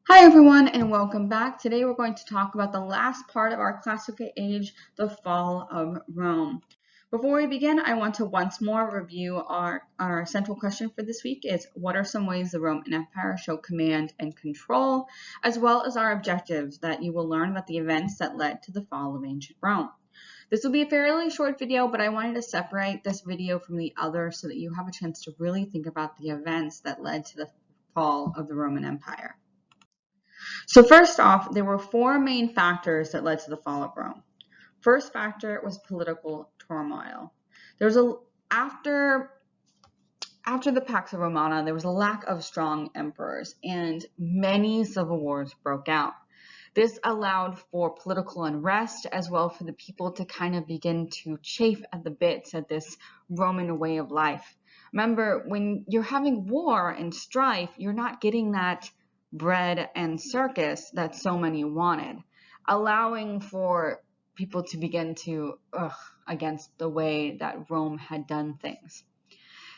Hi everyone and welcome back. Today we're going to talk about the last part of our classical age, the fall of Rome. Before we begin, I want to once more review our central question for this week is what are some ways the Roman Empire showed command and control, as well as our objectives that you will learn about the events that led to the fall of ancient Rome. This will be a fairly short video, but I wanted to separate this video from the others so that you have a chance to really think about the events that led to the fall of the Roman Empire. So first off, there were four main factors that led to the fall of Rome. First factor was political turmoil. After the Pax Romana, there was a lack of strong emperors and many civil wars broke out. This allowed for political unrest as well for the people to kind of begin to chafe at the bits at this Roman way of life. Remember, when you're having war and strife, you're not getting that bread and circus that so many wanted, allowing for people to begin to against the way that Rome had done things.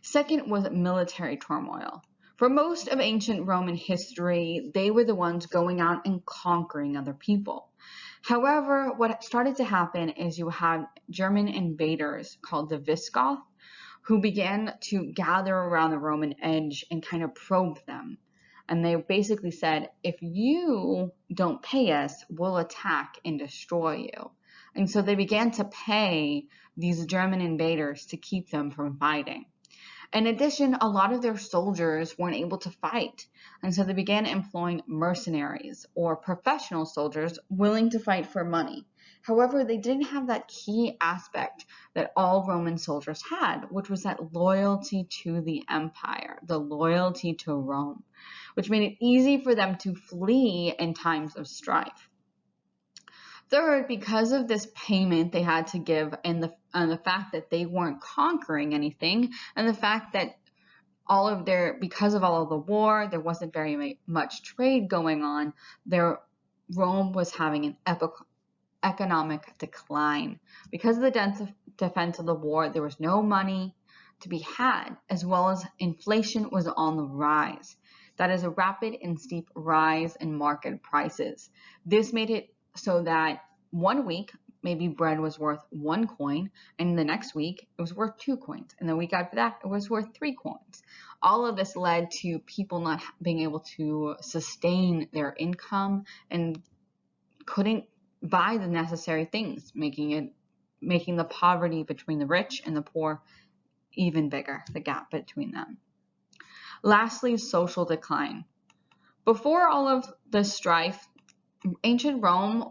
Second was military turmoil. For most of ancient Roman history, they were the ones going out and conquering other people. However, what started to happen is you had German invaders called the Visigoths who began to gather around the Roman edge and kind of probe them. And they basically said, if you don't pay us, we'll attack and destroy you. And so they began to pay these German invaders to keep them from fighting. In addition, a lot of their soldiers weren't able to fight. And so they began employing mercenaries or professional soldiers willing to fight for money. However, they didn't have that key aspect that all Roman soldiers had, which was that loyalty to the empire, the loyalty to Rome, which made it easy for them to flee in times of strife. Third, because of this payment they had to give and the fact that they weren't conquering anything, and the fact that because of all of the war, there wasn't very much trade going on, Rome was having an economic decline. Because of the defense of the war, there was no money to be had, as well as inflation was on the rise. That is a rapid and steep rise in market prices. This made it so that one week, maybe bread was worth 1 coin, and the next week it was worth 2 coins, and the week after that it was worth 3 coins. All of this led to people not being able to sustain their income and couldn't buy the necessary things, making the poverty between the rich and the poor even bigger, the gap between them. Lastly, social decline. Before all of the strife, ancient Rome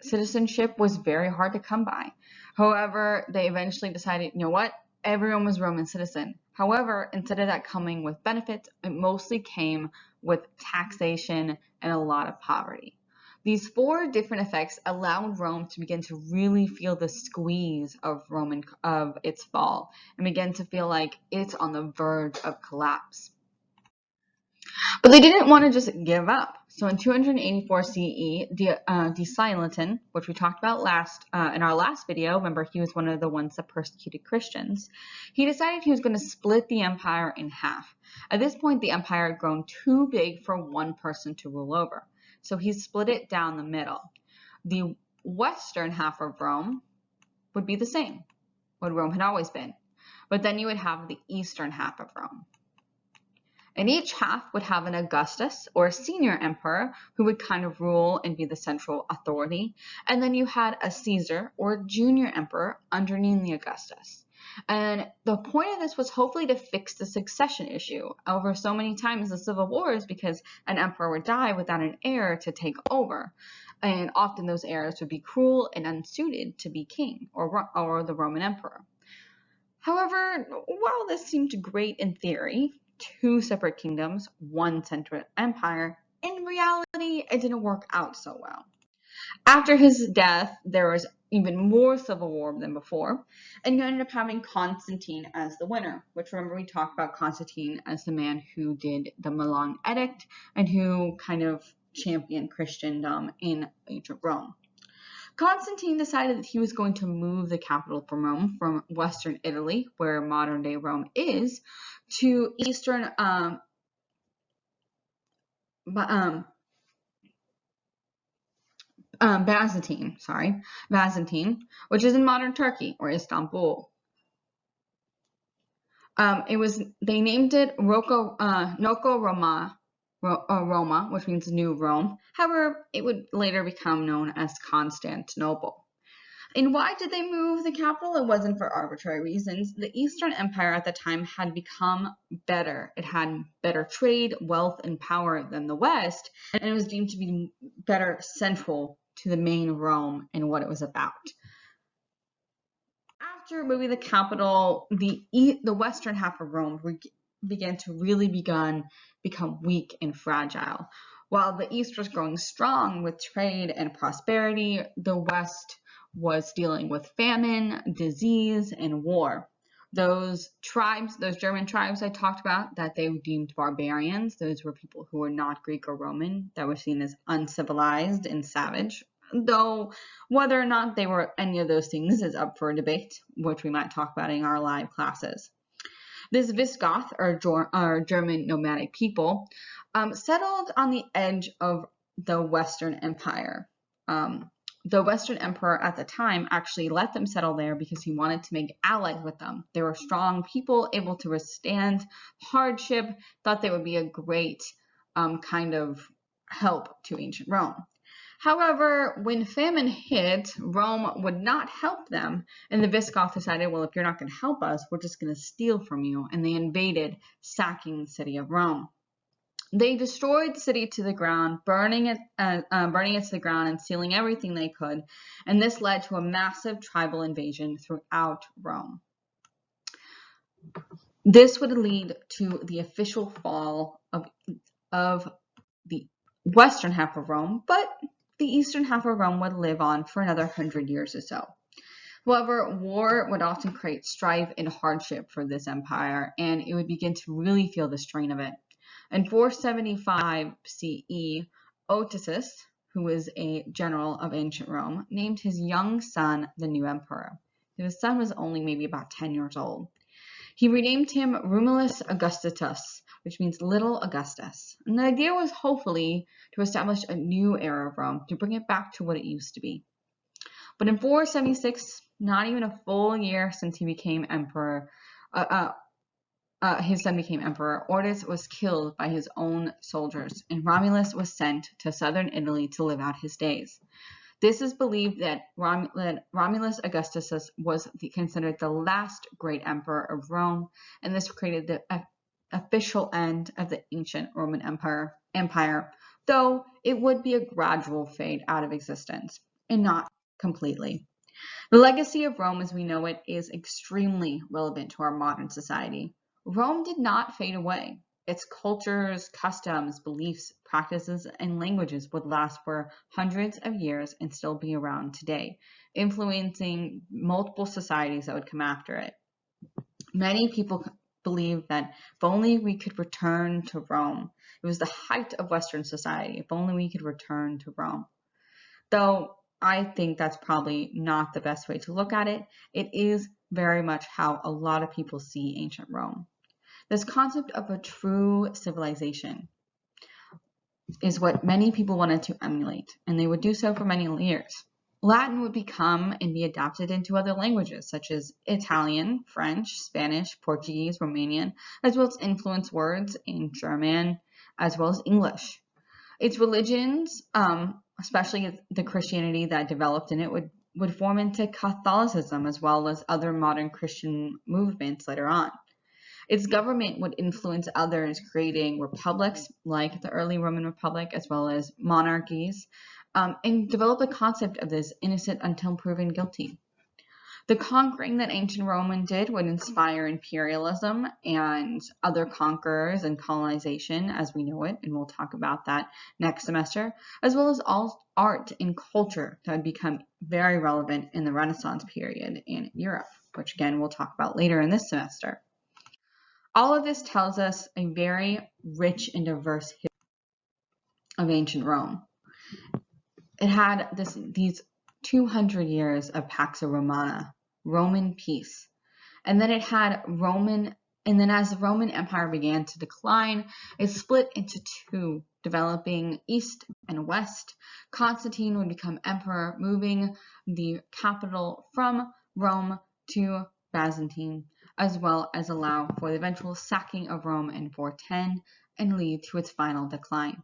citizenship was very hard to come by. However, they eventually decided, you know what? Everyone was Roman citizen. However, instead of that coming with benefits, it mostly came with taxation and a lot of poverty. These four different effects allowed Rome to begin to really feel the squeeze of its fall and begin to feel like it's on the verge of collapse. But they didn't want to just give up. So in 284 CE, Diocletian, which we talked about in our last video, remember he was one of the ones that persecuted Christians, he decided he was going to split the empire in half. At this point, the empire had grown too big for one person to rule over. So he split it down the middle. The western half of Rome would be the same, what Rome had always been. But then you would have the eastern half of Rome. And each half would have an Augustus, or a senior emperor, who would kind of rule and be the central authority. And then you had a Caesar, or a junior emperor, underneath the Augustus. And the point of this was hopefully to fix the succession issue. Over so many times the civil wars, because an emperor would die without an heir to take over. And often those heirs would be cruel and unsuited to be king, or the Roman emperor. However, while this seemed great in theory, 2 separate kingdoms, 1 central empire, in reality, it didn't work out so well. After his death, there was even more civil war than before, and you ended up having Constantine as the winner, which remember we talked about Constantine as the man who did the Milan Edict and who kind of championed Christendom in ancient Rome. Constantine decided that he was going to move the capital from Rome, from Western Italy, where modern-day Rome is, to eastern Byzantine, which is in modern Turkey or Istanbul. They named it Noco Roma, which means New Rome. However, it would later become known as Constantinople. And why did they move the capital? It wasn't for arbitrary reasons. The Eastern Empire at the time had become better. It had better trade, wealth, and power than the West, and it was deemed to be better central to the main Rome and what it was about. After moving the capital, the western half of Rome began to really become weak and fragile. While the East was growing strong with trade and prosperity, the West was dealing with famine, disease, and war. Those German tribes I talked about that they deemed barbarians, those were people who were not Greek or Roman, that were seen as uncivilized and savage. Though whether or not they were any of those things is up for debate, which we might talk about in our live classes. This Visigoth, or German nomadic people, settled on the edge of the Western Empire. The Western Emperor at the time actually let them settle there because he wanted to make allies with them. They were strong people, able to withstand hardship, thought they would be a great kind of help to ancient Rome. However, when famine hit, Rome would not help them, and the Visigoths decided, well, if you're not going to help us, we're just going to steal from you, and they invaded, sacking the city of Rome. They destroyed the city to the ground, burning it to the ground and stealing everything they could, and this led to a massive tribal invasion throughout Rome. This would lead to the official fall of the western half of Rome, but the eastern half of Rome would live on for another 100 years or so. However, war would often create strife and hardship for this empire, and it would begin to really feel the strain of it. In 475 CE, Otissus, who was a general of ancient Rome, named his young son the new emperor. His son was only maybe about 10 years old. He renamed him Romulus Augustus, which means Little Augustus. And the idea was hopefully to establish a new era of Rome, to bring it back to what it used to be. But in 476, not even a full year since he became emperor, his son became emperor, Ortis was killed by his own soldiers, and Romulus was sent to southern Italy to live out his days. This is believed that Romulus Augustus was considered the last great emperor of Rome, and this created the official end of the ancient Roman Empire, though it would be a gradual fade out of existence, and not completely. The legacy of Rome as we know it is extremely relevant to our modern society. Rome did not fade away. Its cultures, customs, beliefs, practices, and languages would last for hundreds of years and still be around today, influencing multiple societies that would come after it. Many people believe that if only we could return to Rome. It was the height of Western society. If only we could return to Rome. Though I think that's probably not the best way to look at it. It is very much how a lot of people see ancient Rome. This concept of a true civilization is what many people wanted to emulate, and they would do so for many years. Latin would become and be adapted into other languages such as Italian, French, Spanish, Portuguese, Romanian, as well as influence words in German, as well as English. Its religions, especially the Christianity that developed in it, would form into Catholicism as well as other modern Christian movements later on. Its government would influence others, creating republics like the early Roman Republic as well as monarchies, and develop the concept of this innocent until proven guilty. The conquering that ancient Roman did would inspire imperialism and other conquerors and colonization as we know it, and we'll talk about that next semester, as well as all art and culture that would become very relevant in the Renaissance period in Europe, which again we'll talk about later in this semester. All of this tells us a very rich and diverse history of ancient Rome. It had these 200 years of Pax Romana, Roman peace. And then it had Roman And then as the Roman Empire began to decline, it split into two, developing east and west. Constantine would become emperor, moving the capital from Rome to Byzantine, as well as allow for the eventual sacking of Rome in 410 and lead to its final decline.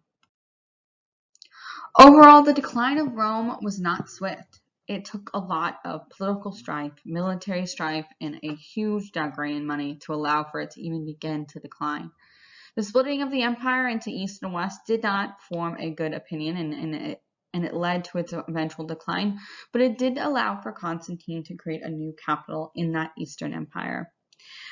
Overall, the decline of Rome was not swift. It took a lot of political strife, military strife, and a huge downgrading in money to allow for it to even begin to decline. The splitting of the empire into east and west did not form a good opinion, and it led to its eventual decline, but it did allow for Constantine to create a new capital in that eastern empire.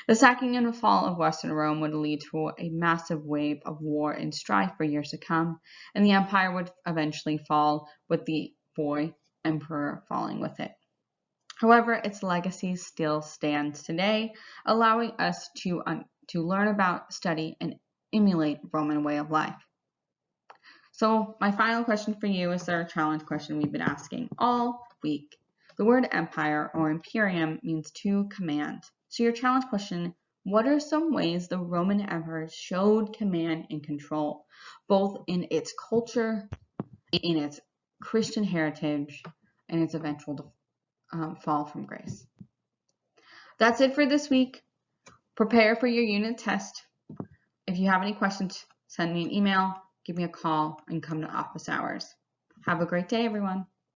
The sacking and the fall of Western Rome would lead to a massive wave of war and strife for years to come, and the empire would eventually fall, with the boy emperor falling with it. However, its legacy still stands today, allowing us to learn about, study, and emulate Roman way of life. So my final question for you is our challenge question we've been asking all week. The word empire or imperium means to command. So your challenge question, what are some ways the Roman Empire showed command and control, both in its culture, in its Christian heritage, and its eventual fall from grace? That's it for this week. Prepare for your unit test. If you have any questions, send me an email, give me a call, and come to office hours. Have a great day, everyone.